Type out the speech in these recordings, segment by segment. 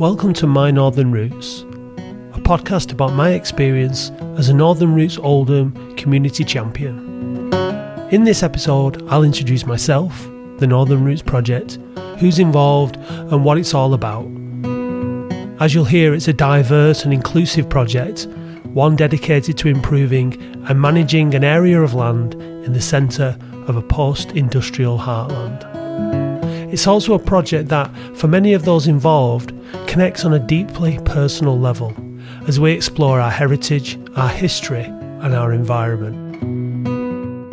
Welcome to My Northern Roots, a podcast about my experience as a Northern Roots Oldham community champion. In this episode, I'll introduce myself, the Northern Roots Project, who's involved and what it's all about. As you'll hear, it's a diverse and inclusive project, one dedicated to improving and managing an area of land in the centre of a post-industrial heartland. It's also a project that, for many of those involved, connects on a deeply personal level as we explore our heritage, our history and our environment.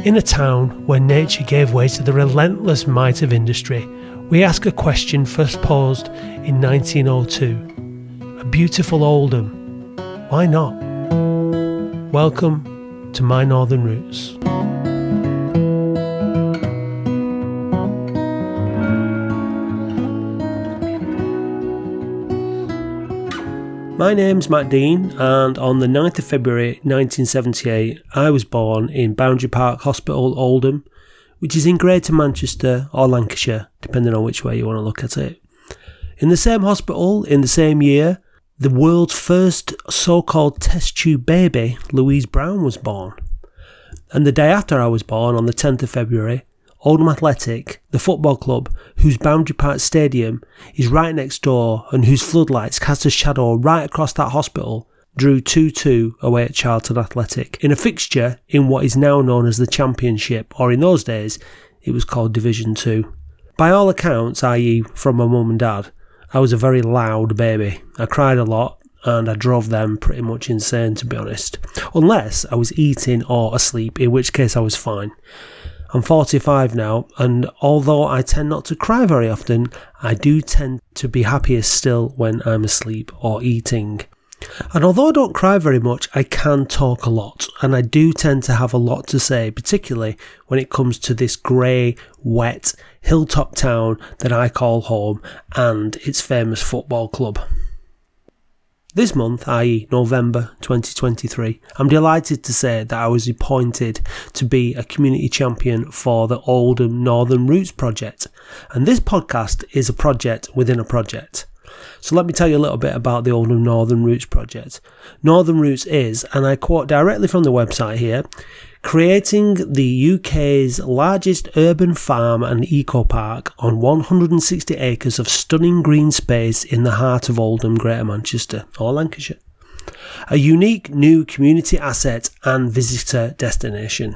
In a town where nature gave way to the relentless might of industry, we ask a question first posed in 1902. A beautiful Oldham. Why not? Welcome to My Northern Roots. My name's Matt Dean, and on the 9th of February 1978 I was born in Boundary Park Hospital, Oldham, which is in Greater Manchester or Lancashire, depending on which way you want to look at it. In the same hospital, in the same year, the world's first so-called test tube baby, Louise Brown, was born. And the day after I was born, on the 10th of February, Oldham Athletic, the football club, whose Boundary Park Stadium is right next door and whose floodlights cast a shadow right across that hospital, drew 2-2 away at Charlton Athletic in a fixture in what is now known as the Championship, or in those days it was called Division 2. By all accounts, i.e. from my mum and dad, I was a very loud baby. I cried a lot and I drove them pretty much insane, to be honest. Unless I was eating or asleep, in which case I was fine. I'm 45 now, and although I tend not to cry very often, I do tend to be happiest still when I'm asleep or eating. And although I don't cry very much, I can talk a lot, and I do tend to have a lot to say, particularly when it comes to this grey, wet, hilltop town that I call home and its famous football club. This month, i.e. November 2023, I'm delighted to say that I was appointed to be a community champion for the Oldham Northern Roots Project. And this podcast is a project within a project. So let me tell you a little bit about the Oldham Northern Roots Project. Northern Roots is, and I quote directly from the website here, creating the UK's largest urban farm and eco-park on 160 acres of stunning green space in the heart of Oldham, Greater Manchester, or Lancashire. A unique new community asset and visitor destination.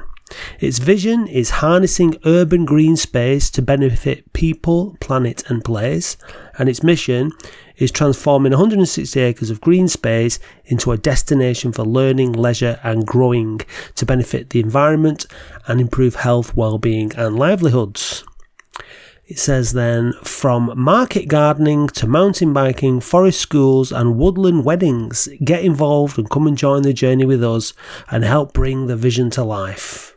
Its vision is harnessing urban green space to benefit people, planet and place, and its mission is transforming 160 acres of green space into a destination for learning, leisure and growing to benefit the environment and improve health, well-being and livelihoods. It says then, from market gardening to mountain biking, forest schools and woodland weddings, get involved and come and join the journey with us and help bring the vision to life.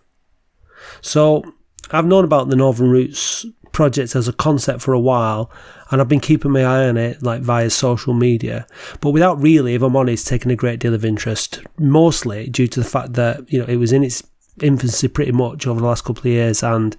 So, I've known about the Northern Roots project as a concept for a while, and I've been keeping my eye on it via social media, but without really, if I'm honest, taking a great deal of interest, mostly due to the fact that it was in its infancy pretty much over the last couple of years, and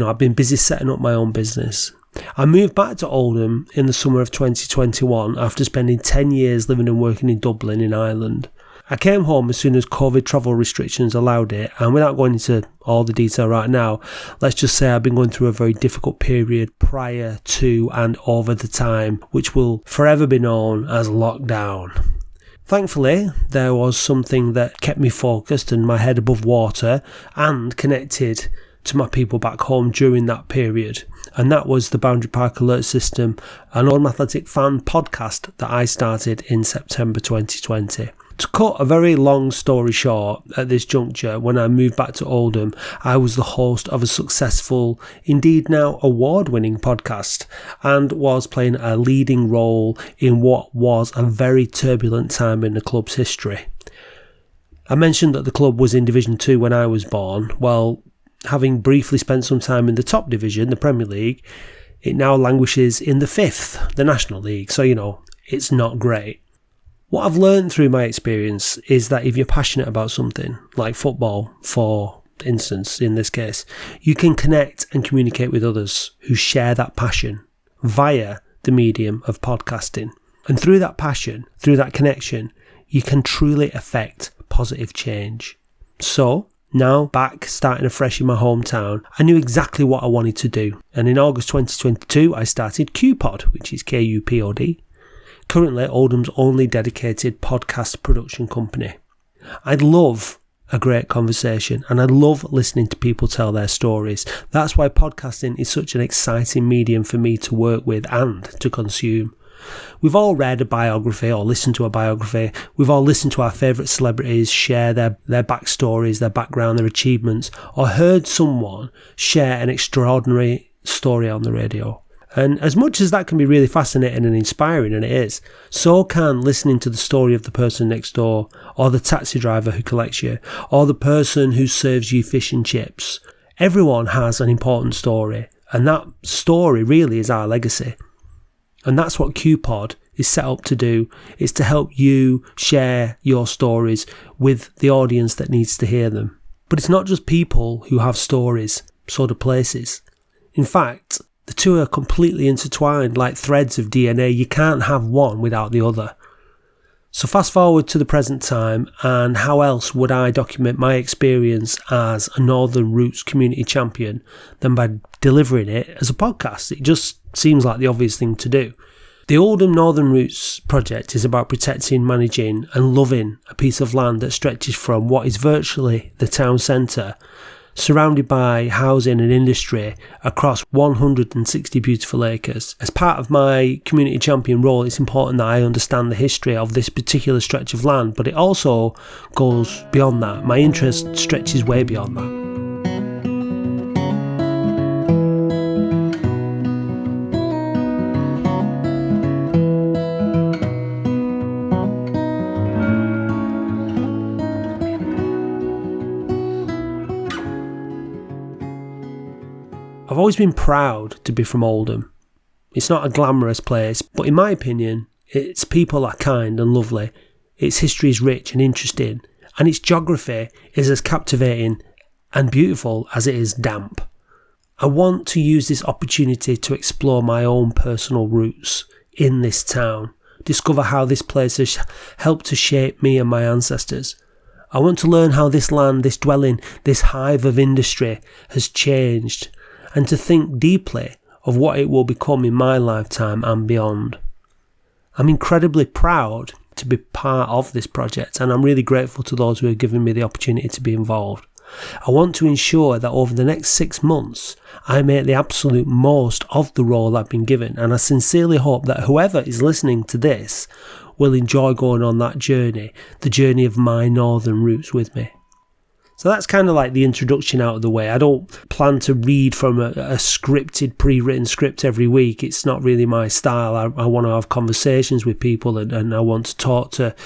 I've been busy setting up my own business. I moved back to Oldham in the summer of 2021 after spending 10 years living and working in Dublin in Ireland. I came home as soon as COVID travel restrictions allowed it, and without going into all the detail right now, let's just say I've been going through a very difficult period prior to and over the time, which will forever be known as lockdown. Thankfully, there was something that kept me focused and my head above water and connected to my people back home during that period, and that was the Boundary Park Alert System, an Oldham Athletic fan podcast that I started in September 2020. To cut a very long story short, at this juncture, when I moved back to Oldham, I was the host of a successful, indeed now award-winning podcast, and was playing a leading role in what was a very turbulent time in the club's history. I mentioned that the club was in Division 2 when I was born. Well, having briefly spent some time in the top division, the Premier League, it now languishes in the 5th, the National League, so it's not great. What I've learned through my experience is that if you're passionate about something, like football, for instance, in this case, you can connect and communicate with others who share that passion via the medium of podcasting. And through that passion, through that connection, you can truly affect positive change. So, now back, starting afresh in my hometown, I knew exactly what I wanted to do. And in August 2022, I started QPod, which is KUPOD. Currently, Oldham's only dedicated podcast production company. I love a great conversation, and I love listening to people tell their stories. That's why podcasting is such an exciting medium for me to work with and to consume. We've all read a biography or listened to a biography. We've all listened to our favourite celebrities share their backstories, their background, their achievements, or heard someone share an extraordinary story on the radio. And as much as that can be really fascinating and inspiring, and it is, so can listening to the story of the person next door, or the taxi driver who collects you, or the person who serves you fish and chips. Everyone has an important story, and that story really is our legacy. And that's what QPod is set up to do, is to help you share your stories with the audience that needs to hear them. But it's not just people who have stories, so do places. In fact, the two are completely intertwined like threads of DNA. You can't have one without the other. So fast forward to the present time, and how else would I document my experience as a Northern Roots community champion than by delivering it as a podcast? It just seems like the obvious thing to do. The Oldham Northern Roots project is about protecting, managing and loving a piece of land that stretches from what is virtually the town centre, surrounded by housing and industry across 160 beautiful acres. As part of my community champion role, it's important that I understand the history of this particular stretch of land, but it also goes beyond that. My interest stretches way beyond that. I've always been proud to be from Oldham. It's not a glamorous place, but in my opinion, its people are kind and lovely, its history is rich and interesting, and its geography is as captivating and beautiful as it is damp. I want to use this opportunity to explore my own personal roots in this town, discover how this place has helped to shape me and my ancestors. I want to learn how this land, this dwelling, this hive of industry has changed, and to think deeply of what it will become in my lifetime and beyond. I'm incredibly proud to be part of this project, and I'm really grateful to those who have given me the opportunity to be involved. I want to ensure that over the next 6 months, I make the absolute most of the role I've been given, and I sincerely hope that whoever is listening to this will enjoy going on that journey, the journey of my northern roots with me. So that's kind of like the introduction out of the way. I don't plan to read from a scripted, pre-written script every week. It's not really my style. I want to have conversations with people, and I want to talk to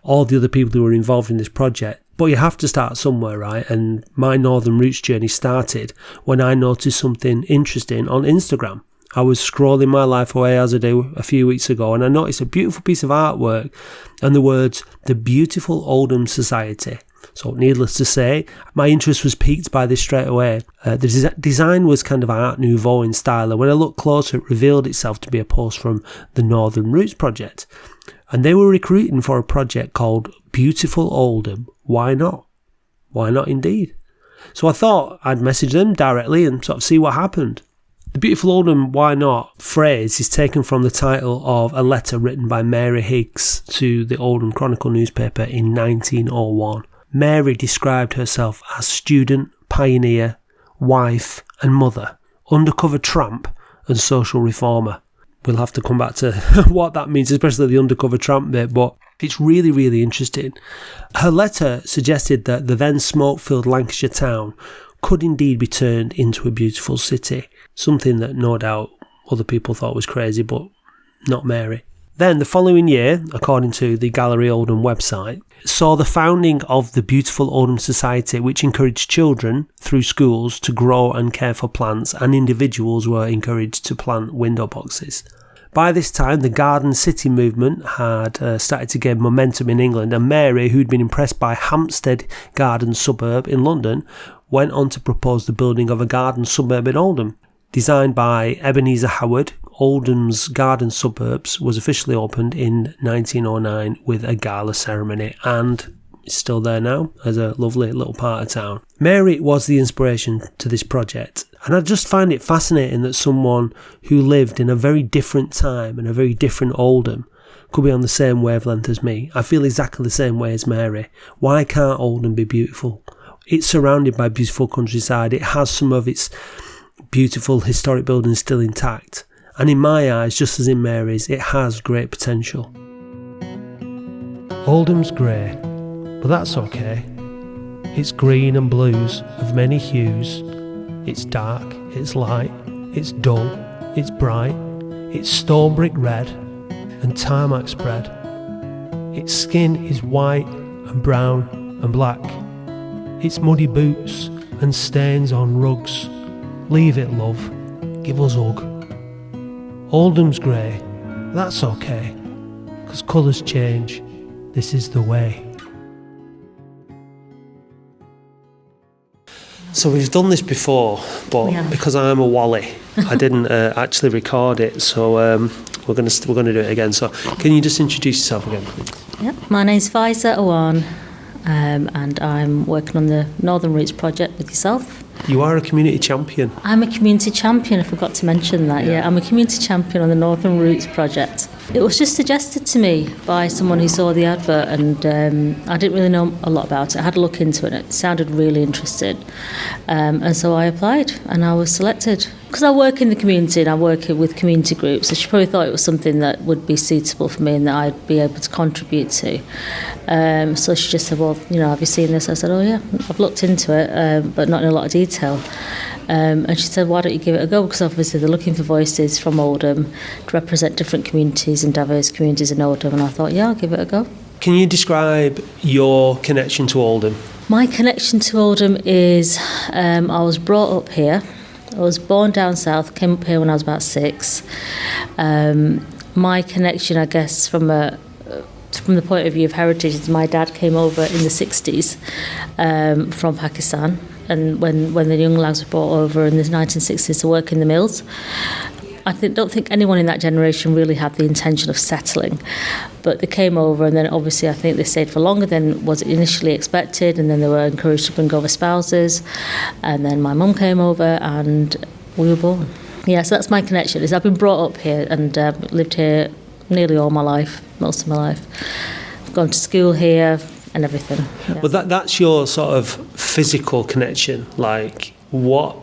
all the other people who are involved in this project. But you have to start somewhere, right? And my Northern Roots journey started when I noticed something interesting on Instagram. I was scrolling my life away as I do a few weeks ago, and I noticed a beautiful piece of artwork and the words, "The Beautiful Oldham Society." So needless to say, my interest was piqued by this straight away. The design was kind of Art Nouveau in style, and when I looked closer it revealed itself to be a post from the Northern Roots project. And they were recruiting for a project called Beautiful Oldham. Why not? Why not indeed? So I thought I'd message them directly and sort of see what happened. The Beautiful Oldham Why Not phrase is taken from the title of a letter written by Mary Higgs to the Oldham Chronicle newspaper in 1901. Mary described herself as student, pioneer, wife and mother, undercover tramp and social reformer. We'll have to come back to what that means, especially the undercover tramp bit, but it's really, really interesting. Her letter suggested that the then smoke-filled Lancashire town could indeed be turned into a beautiful city, something that no doubt other people thought was crazy, but not Mary. Then the following year, according to the Gallery Oldham website, saw the founding of the Beautiful Oldham Society, which encouraged children through schools to grow and care for plants, and individuals were encouraged to plant window boxes. By this time, the Garden City movement had started to gain momentum in England, and Mary, who'd been impressed by Hampstead Garden suburb in London, went on to propose the building of a garden suburb in Oldham. Designed by Ebenezer Howard, Oldham's garden suburbs was officially opened in 1909 with a gala ceremony, and it's still there now as a lovely little part of town. Mary was the inspiration to this project, and I just find it fascinating that someone who lived in a very different time and a very different Oldham could be on the same wavelength as me. I feel exactly the same way as Mary. Why can't Oldham be beautiful? It's surrounded by beautiful countryside. It has some of its beautiful historic buildings still intact. And in my eyes, just as in Mary's, it has great potential. Oldham's grey, but that's okay. It's green and blues of many hues. It's dark, it's light, it's dull, it's bright, it's stone brick red and tarmac spread. Its skin is white and brown and black. Its muddy boots and stains on rugs. Leave it, love, give us hug. Oldham's grey, that's okay, 'cause colours change, this is the way. So we've done this before, but because I'm a wally, I didn't actually record it, so we're going to do it again. So can you just introduce yourself again, please? Yep, my name's Faiza Awan, and I'm working on the Northern Roots project with yourself. You are a community champion. I'm a community champion, I forgot to mention that, yeah. I'm a community champion on the Northern Roots project. It was just suggested to me by someone who saw the advert, and I didn't really know a lot about it. I had a look into it, and it sounded really interesting. And so I applied, and I was selected. Because I work in the community and I work with community groups, so she probably thought it was something that would be suitable for me and that I'd be able to contribute to. So she just said, well, have you seen this? I said, oh yeah, I've looked into it, but not in a lot of detail. And she said, why don't you give it a go? Because obviously they're looking for voices from Oldham to represent different communities and diverse communities in Oldham. And I thought, yeah, I'll give it a go. Can you describe your connection to Oldham? My connection to Oldham is I was brought up here. I was born down south, came up here when I was about 6. My connection, I guess, from the point of view of heritage, is my dad came over in the 60s from Pakistan. And when the young lads were brought over in the 1960s to work in the mills, don't think anyone in that generation really had the intention of settling. But they came over, and then obviously I think they stayed for longer than was initially expected, and then they were encouraged to bring over spouses. And then my mum came over and we were born. Yeah, so that's my connection. I've been brought up here and lived here nearly all my life, most of my life. I've gone to school here and everything. Yeah. Well, that's your sort of physical connection. Like, what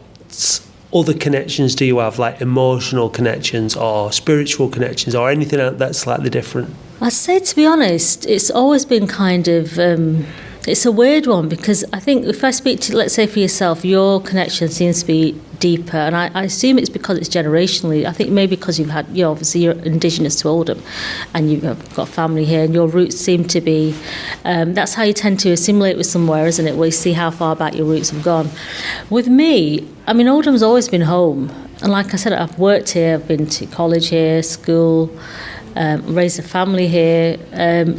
other connections do you have, like emotional connections or spiritual connections or anything that's slightly different? I'd say, to be honest, it's always been kind of... it's a weird one, because I think if I speak to, let's say for yourself, your connection seems to be deeper, and I assume it's because it's generationally. I think maybe because obviously you're indigenous to Oldham and you've got family here, and your roots seem to be, that's how you tend to assimilate with somewhere, isn't it? Where you see how far back your roots have gone. With me, I mean, Oldham's always been home, and like I said, I've worked here, I've been to college here, school, raised a family here,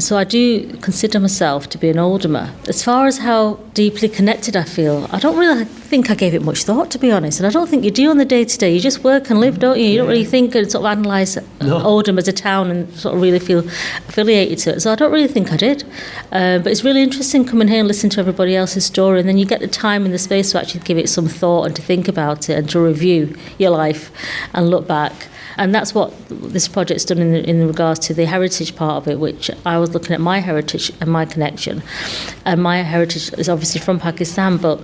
so I do consider myself to be an Oldhamer. As far as how deeply connected I feel, I don't really think I gave it much thought, to be honest, and I don't think you do on the day-to-day. You just work and live, don't you? You don't really think and sort of analyse Oldham as a town and sort of really feel affiliated to it, so I don't really think I did. But it's really interesting coming here and listening to everybody else's story, and then you get the time and the space to actually give it some thought and to think about it and to review your life and look back. And that's what this project's done in regards to the heritage part of it, which I was looking at my heritage and my connection. And my heritage is obviously from Pakistan, but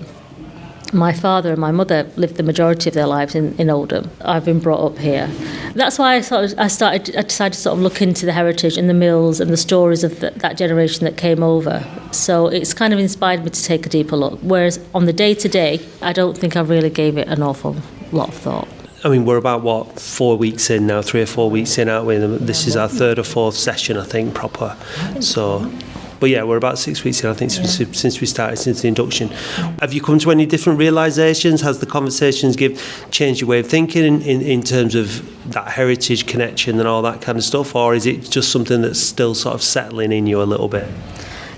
my father and my mother lived the majority of their lives in Oldham. I've been brought up here. That's why I decided to sort of look into the heritage and the mills and the stories of that generation that came over. So it's kind of inspired me to take a deeper look. Whereas on the day-to-day, I don't think I really gave it an awful lot of thought. I mean, we're about, 4 weeks in now, 3 or 4 weeks in, aren't we? This is our 3rd or 4th session, I think, proper. So, but yeah, we're about 6 weeks in, I think, since we started, since the induction. Have you come to any different realisations? Has the conversations changed your way of thinking in terms of that heritage connection and all that kind of stuff? Or is it just something that's still sort of settling in you a little bit?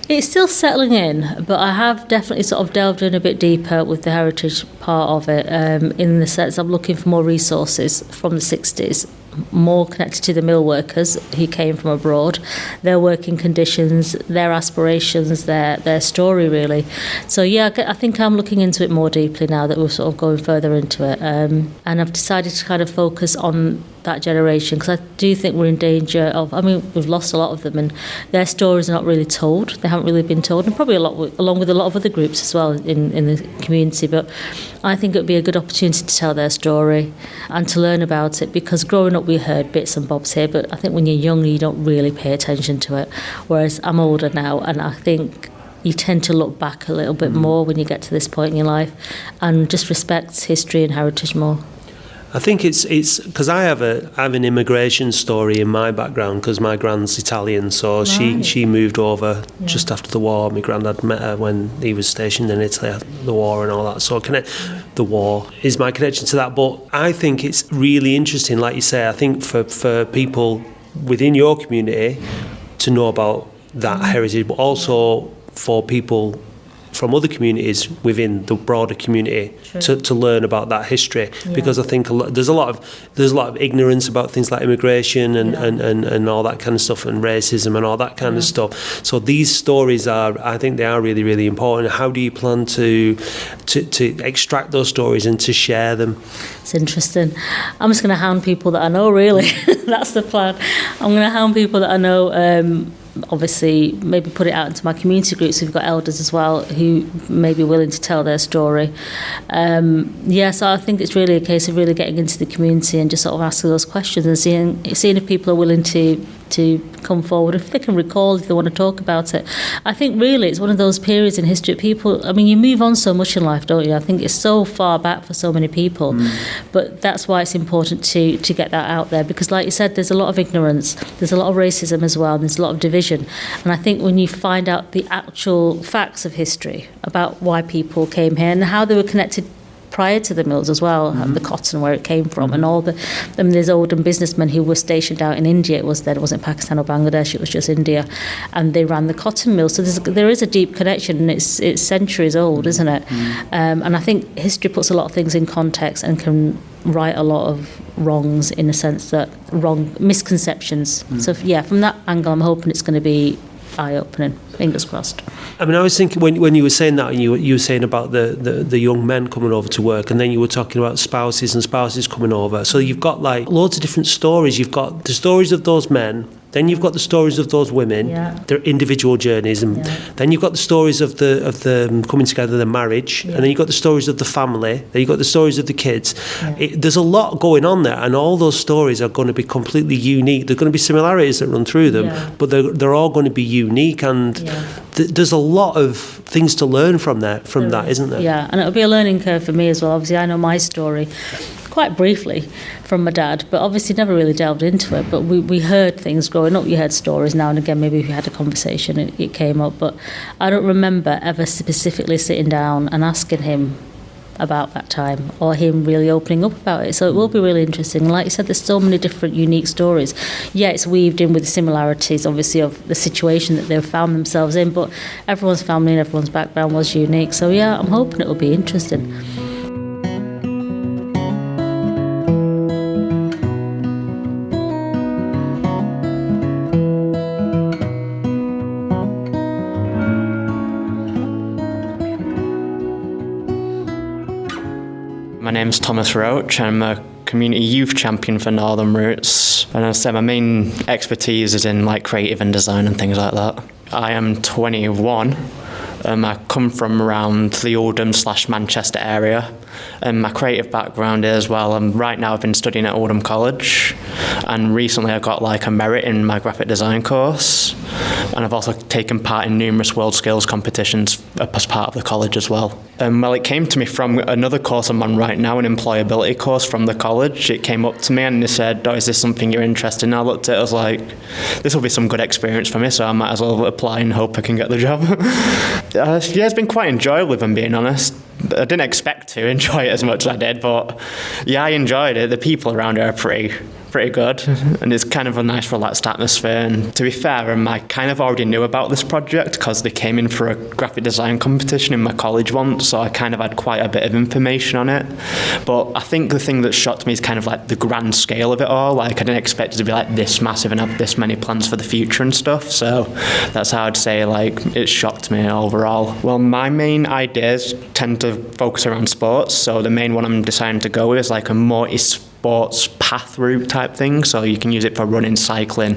It's still settling in, but I have definitely sort of delved in a bit deeper with the heritage part of it, in the sense I'm looking for more resources from the 60s more connected to the mill workers who came from abroad, their working conditions, their aspirations, their story really. So yeah, I think I'm looking into it more deeply now that we're sort of going further into it, and I've decided to kind of focus on that generation, because I do think we're in danger of, we've lost a lot of them, and their stories are not really told. They haven't really been told, and probably along with a lot of other groups as well in the community. But I think it would be a good opportunity to tell their story and to learn about it, because growing up we heard bits and bobs here, but I think when you're young you don't really pay attention to it, whereas I'm older now, and I think you tend to look back a little bit more when you get to this point in your life and just respect history and heritage more. I think it's because I have an immigration story in my background, because my grand's Italian, so Right. she moved over just after the war. My granddad met her when he was stationed in Italy after the war and all that. So the war is my connection to that. But I think it's really interesting, like you say. I think for people within your community to know about that heritage, but also for people from other communities within the broader community to learn about that history, because I think there's a lot of ignorance about things like immigration and all that kind of stuff, and racism and all that kind of stuff. So these stories I think they are really, really important. How do you plan to extract those stories and to share them? It's interesting. I'm just going to hound people that I know, really. That's the plan. I'm going to hound people that I know, obviously maybe put it out into my community groups. We've got elders as well who may be willing to tell their story. So I think it's really a case of really getting into the community and just sort of asking those questions and seeing if people are willing to come forward, if they can recall, if they want to talk about it. I think really it's one of those periods in history, people, you move on so much in life, don't you? I think it's so far back for so many people, but that's why it's important to get that out there, because like you said, there's a lot of ignorance, there's a lot of racism as well, and there's a lot of division. And I think when you find out the actual facts of history about why people came here and how they were connected prior to the mills as well, the cotton, where it came from, and all there's Oldham businessmen who were stationed out in India. It wasn't Pakistan or Bangladesh, it was just India, and they ran the cotton mill. So there is a deep connection, and it's centuries old, isn't it? And I think history puts a lot of things in context and can right a lot of wrongs, in the sense that wrong misconceptions. So from that angle, I'm hoping it's going to be eye-opening. Fingers crossed. I was thinking when you were saying that, and you were saying about the young men coming over to work, and then you were talking about spouses coming over. So you've got like loads of different stories. You've got the stories of those men, then you've got the stories of those women, their individual journeys, and then you've got the stories of the coming together, the marriage, and then you've got the stories of the family, then you've got the stories of the kids. There's a lot going on there, and all those stories are going to be completely unique. There are going to be similarities that run through them, but they're all going to be unique, and there's a lot of things to learn from that, isn't there? Yeah, and it'll be a learning curve for me as well. Obviously, I know my story quite briefly from my dad, but obviously never really delved into it. But we heard things growing up. You heard stories now and again. Maybe we had a conversation, it came up, but I don't remember ever specifically sitting down and asking him about that time, or him really opening up about it. So it will be really interesting. And like you said, there's so many different unique stories. Yeah, it's weaved in with the similarities, obviously, of the situation that they've found themselves in, but everyone's family and everyone's background was unique. So yeah, I'm hoping it will be interesting. My name's Thomas Roach. I'm a community youth champion for Northern Roots. And as I said, my main expertise is in like creative and design and things like that. I am 21. I come from around the Oldham/Manchester area. And my creative background is, right now I've been studying at Oldham College, and recently I got like a merit in my graphic design course, and I've also taken part in numerous world skills competitions as part of the college as well. It came to me from another course I'm on right now, an employability course from the college. It came up to me and they said, is this something you're interested in? I looked at it, I was like, this will be some good experience for me, so I might as well apply and hope I can get the job. It's been quite enjoyable, if I'm being honest. I didn't expect to enjoy it as much as I did, but yeah, I enjoyed it. The people around here are pretty good, and it's kind of a nice relaxed atmosphere. And to be fair, my kind of already knew about this project because they came in for a graphic design competition in my college once, so I kind of had quite a bit of information on it. But I think the thing that shocked me is kind of like the grand scale of it all. Like, I didn't expect it to be like this massive and have this many plans for the future and stuff. So that's how I'd say, like, it shocked me overall. Well, my main ideas tend to focus around sports. So the main one I'm deciding to go with is like a multi-sports path route type thing. So you can use it for running, cycling,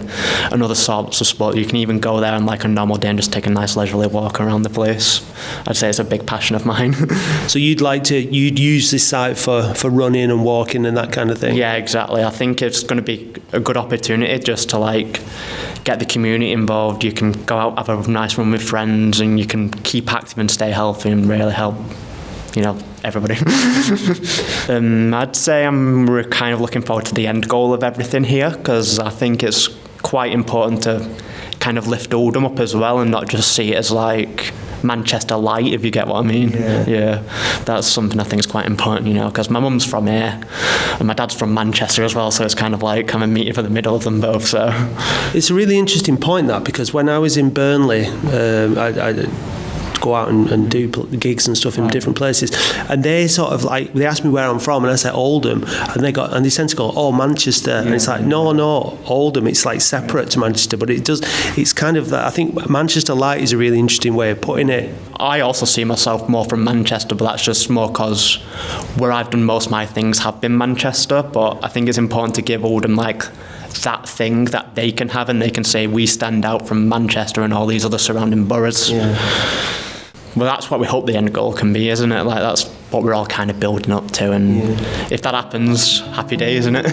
and other sorts of sport. You can even go there on like a normal day and just take a nice leisurely walk around the place. I'd say it's a big passion of mine. So you'd use this site for running and walking and that kind of thing? Yeah, exactly. I think it's going to be a good opportunity just to like get the community involved. You can go out, have a nice run with friends, and you can keep active and stay healthy and really help, everybody. I'd say I'm kind of looking forward to the end goal of everything here, because I think it's quite important to kind of lift Oldham up as well and not just see it as like Manchester light, if you get what I mean. Yeah, that's something I think is quite important, because my mum's from here and my dad's from Manchester as well, so it's kind of like I'm a meeting for the middle of them both. So it's a really interesting point, that, because when I was in Burnley, I go out and do gigs and stuff in different places, and they sort of like, they asked me where I'm from, and I said Oldham, and they tend to go, oh, Manchester, and it's like no, Oldham, it's like separate to Manchester, but it's kind of that. I think Manchester light is a really interesting way of putting it. I also see myself more from Manchester, but that's just more because where I've done most of my things have been Manchester. But I think it's important to give Oldham like that thing that they can have, and they can say we stand out from Manchester and all these other surrounding boroughs. Well, that's what we hope the end goal can be, isn't it? Like, that's what we're all kind of building up to, and if that happens, happy day, isn't it?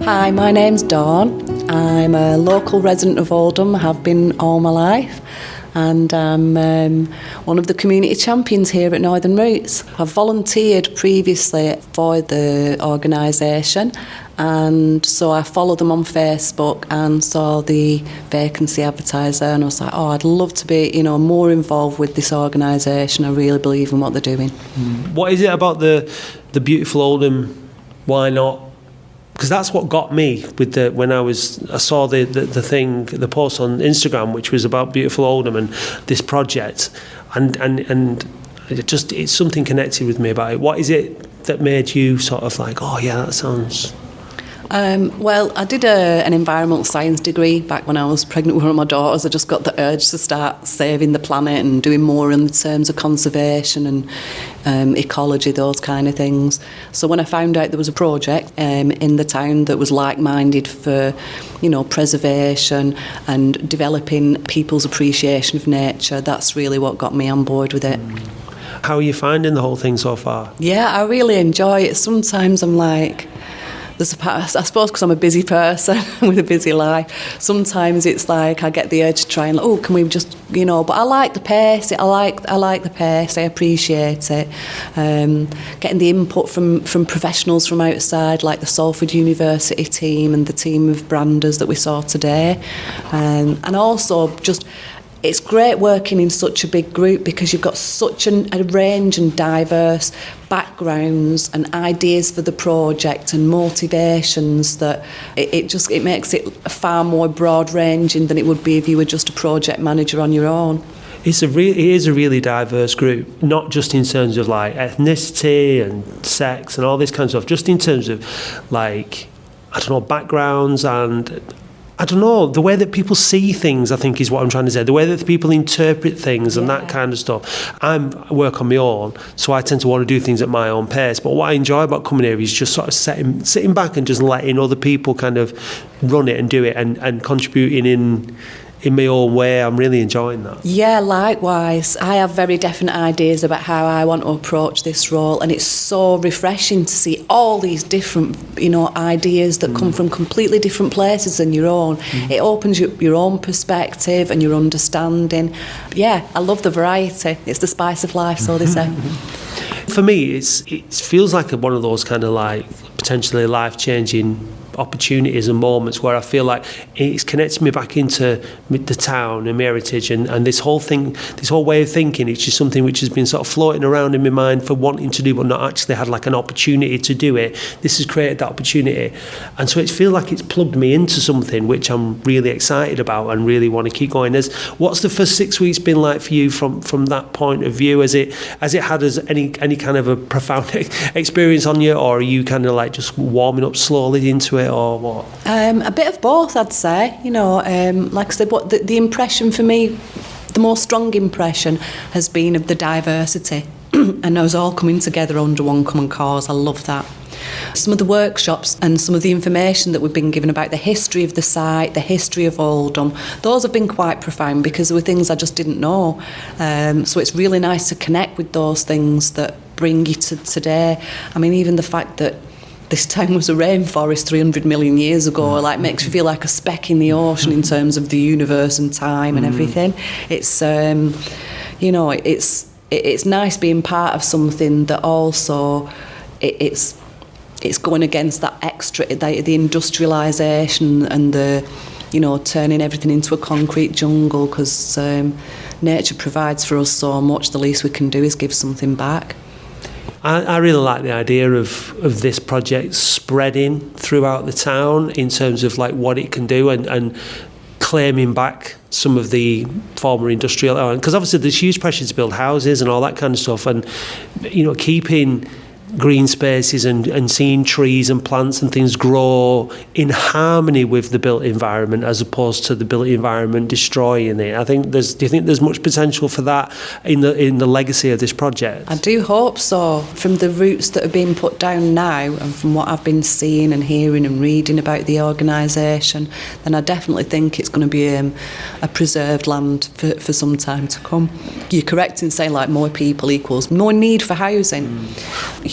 Hi, my name's Dawn. I'm a local resident of Oldham, have been all my life, and I'm one of the community champions here at Northern Roots. I've volunteered previously for the organisation, and so I followed them on Facebook and saw the vacancy advertised there, and I was like, I'd love to be more involved with this organisation. I really believe in what they're doing. What is it about the Beautiful Oldham? Why not? Because that's what got me with when I saw the post on Instagram, which was about Beautiful Oldham and this project, and it's something connected with me about it. What is it that made you sort of like, oh yeah, that sounds... Well, I did an environmental science degree back when I was pregnant with one of my daughters. I just got the urge to start saving the planet and doing more in terms of conservation and ecology, those kind of things. So when I found out there was a project in the town that was like-minded for, preservation and developing people's appreciation of nature, that's really what got me on board with it. How are you finding the whole thing so far? Yeah, I really enjoy it. Sometimes I'm like... I suppose because I'm a busy person with a busy life, sometimes it's like I get the urge to try and, can we just, but I like the pace. I like the pace. I appreciate it. Getting the input from professionals from outside, like the Salford University team and the team of branders that we saw today, and also just... It's great working in such a big group because you've got such a range and diverse backgrounds and ideas for the project and motivations that it makes it far more broad ranging than it would be if you were just a project manager on your own. It is a really diverse group, not just in terms of like ethnicity and sex and all this kind of stuff, just in terms of like, backgrounds and... the way that people see things, I think, is what I'm trying to say. The way that people interpret things and that kind of stuff. I work on my own, so I tend to want to do things at my own pace. But what I enjoy about coming here is just sort of sitting back and just letting other people kind of run it and do it and contributing in my own way. I'm really enjoying that. Yeah, likewise. I have very definite ideas about how I want to approach this role, and it's so refreshing to see all these different, ideas that come from completely different places than your own. It opens your own perspective and your understanding. Yeah, I love the variety. It's the spice of life, so they say. For me, it feels like one of those kind of like potentially life-changing opportunities and moments where I feel like it's connected me back into the town and my heritage, and this whole thing, this whole way of thinking, it's just something which has been sort of floating around in my mind for wanting to do but not actually had like an opportunity to do it. This has created that opportunity, and so it feels like it's plugged me into something which I'm really excited about and really want to keep going. What's the first 6 weeks been like for you from that point of view? Has it had any kind of a profound experience on you, or are you kind of like just warming up slowly into it, or what? A bit of both, I'd say. Like I said, what the impression for me, the more strong impression has been of the diversity and us all coming together under one common cause. I love that. Some of the workshops and some of the information that we've been given about the history of the site, the history of Oldham, those have been quite profound because there were things I just didn't know. So it's really nice to connect with those things that bring you to today. I mean, even the fact that this town was a rainforest 300 million years ago, like, makes you feel like a speck in the ocean in terms of the universe and time and everything. It's, it's nice being part of something that also it's going against that extra, the industrialisation and the, turning everything into a concrete jungle, because nature provides for us so much. The least we can do is give something back. I really like the idea of this project spreading throughout the town in terms of like what it can do and claiming back some of the former industrial, because obviously there's huge pressure to build houses and all that kind of stuff, and keeping green spaces and seeing trees and plants and things grow in harmony with the built environment as opposed to the built environment destroying it. Do you think there's much potential for that in the legacy of this project? I do hope so. From the roots that are being put down now, and from what I've been seeing and hearing and reading about the organisation, then I definitely think it's going to be a preserved land for some time to come. You're correct in saying like more people equals more need for housing.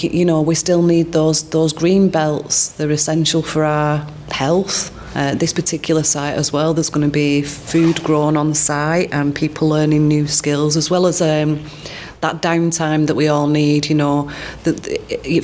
We still need those green belts. They're essential for our health. This particular site as well, there's going to be food grown on the site and people learning new skills, as well as that downtime that we all need,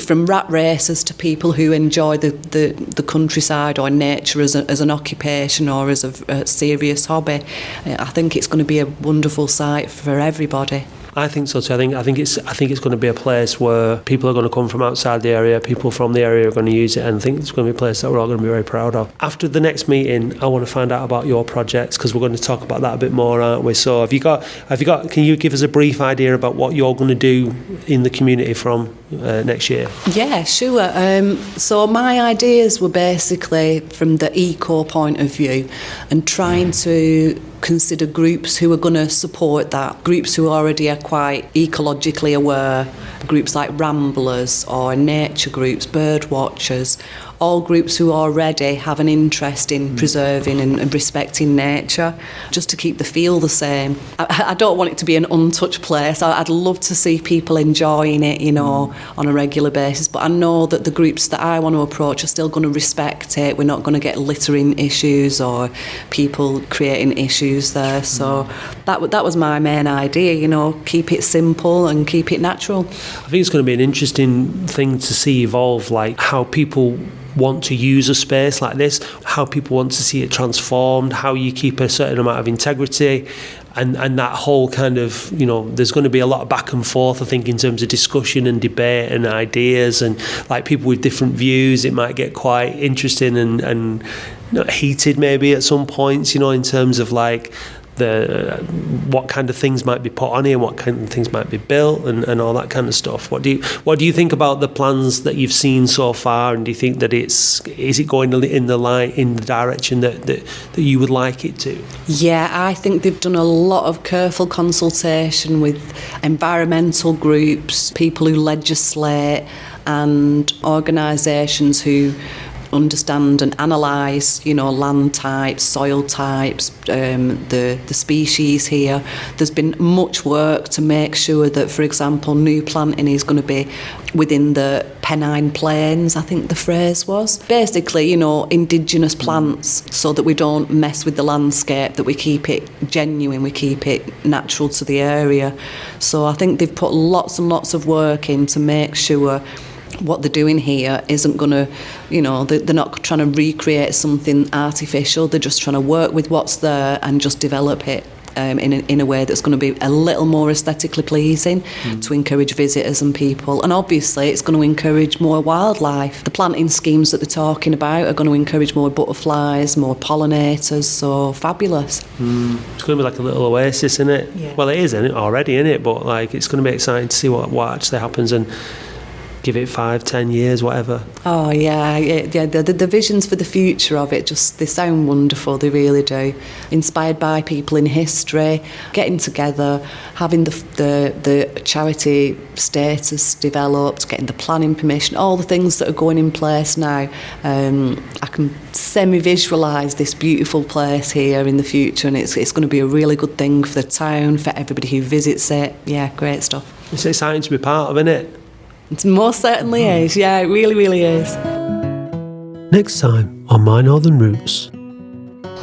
from rat racers to people who enjoy the countryside or nature as an occupation or as a serious hobby. I think it's going to be a wonderful site for everybody. I think so too. I think it's going to be a place where people are going to come from outside the area, people from the area are going to use it, and I think it's going to be a place that we're all going to be very proud of. After the next meeting, I want to find out about your projects, because we're going to talk about that a bit more, aren't we? So have you got? Can you give us a brief idea about what you're going to do in the community from next year? Yeah, sure. So my ideas were basically from the eco point of view and trying to consider groups who are going to support that, groups who already are quite ecologically aware, groups like ramblers or nature groups, bird watchers, all groups who already have an interest in preserving and respecting nature, just to keep the feel the same. I don't want it to be an untouched place. I'd love to see people enjoying it, on a regular basis, but I know that the groups that I want to approach are still going to respect it. We're not going to get littering issues or people creating issues there. So that was my main idea, keep it simple and keep it natural. I think it's going to be an interesting thing to see evolve, like how people want to use a space like this, how people want to see it transformed, how you keep a certain amount of integrity, and that whole kind of, there's going to be a lot of back and forth, I think, in terms of discussion and debate and ideas, and like people with different views. It might get quite interesting and heated maybe at some points, in terms of like what kind of things might be put on here, what kind of things might be built, and all that kind of stuff. What do you think about the plans that you've seen so far, and do you think that is it going in the direction that you would like it to? Yeah, I think they've done a lot of careful consultation with environmental groups, people who legislate, and organisations who understand and analyse, land types, soil types, the species here. There's been much work to make sure that, for example, new planting is going to be within the Pennine Plains, I think the phrase was. Basically, indigenous plants, so that we don't mess with the landscape, that we keep it genuine, we keep it natural to the area. So I think they've put lots and lots of work in to make sure what they're doing here isn't going to, they're not trying to recreate something artificial. They're just trying to work with what's there and just develop it in a way that's going to be a little more aesthetically pleasing to encourage visitors and people. And obviously it's going to encourage more wildlife. The planting schemes that they're talking about are going to encourage more butterflies, more pollinators, so fabulous. It's going to be like a little oasis, isn't it? Yeah. Well, it is, isn't it, already, isn't it? But like, it's going to be exciting to see what actually happens, and give it 5-10 years, whatever. Oh yeah. The visions for the future of it, they sound wonderful. They really do. Inspired by people in history, getting together, having the charity status developed, getting the planning permission, all the things that are going in place now. I can semi-visualise this beautiful place here in the future, and it's going to be a really good thing for the town, for everybody who visits it. Yeah, great stuff. It's exciting to be part of, isn't it? It most certainly is. Yeah, it really, really is. Next time on My Northern Roots.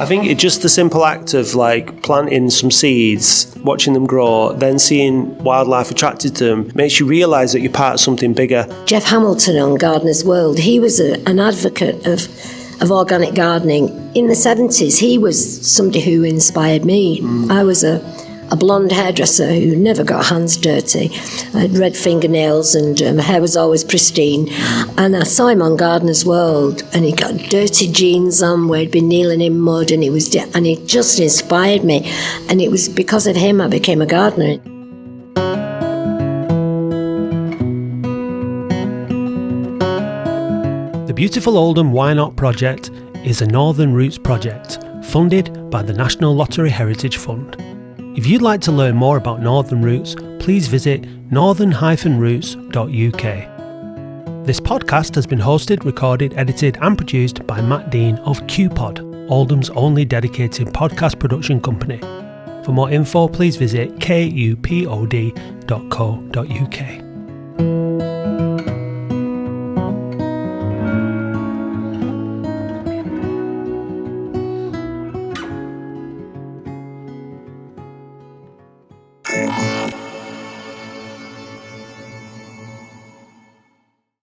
I think it's just the simple act of like planting some seeds, watching them grow, then seeing wildlife attracted to them, makes you realise that you're part of something bigger. Jeff Hamilton on Gardener's World, he was an advocate of organic gardening. In the 70s, he was somebody who inspired me. I was a blonde hairdresser who never got hands dirty. I had red fingernails and my hair was always pristine. And I saw him on Gardener's World, and he got dirty jeans on where he'd been kneeling in mud, and it just inspired me. And it was because of him I became a gardener. The Beautiful Oldham Why Not project is a Northern Roots project funded by the National Lottery Heritage Fund. If you'd like to learn more about Northern Roots, please visit northern-roots.uk. This podcast has been hosted, recorded, edited and produced by Matt Dean of QPod, Oldham's only dedicated podcast production company. For more info, please visit kupod.co.uk.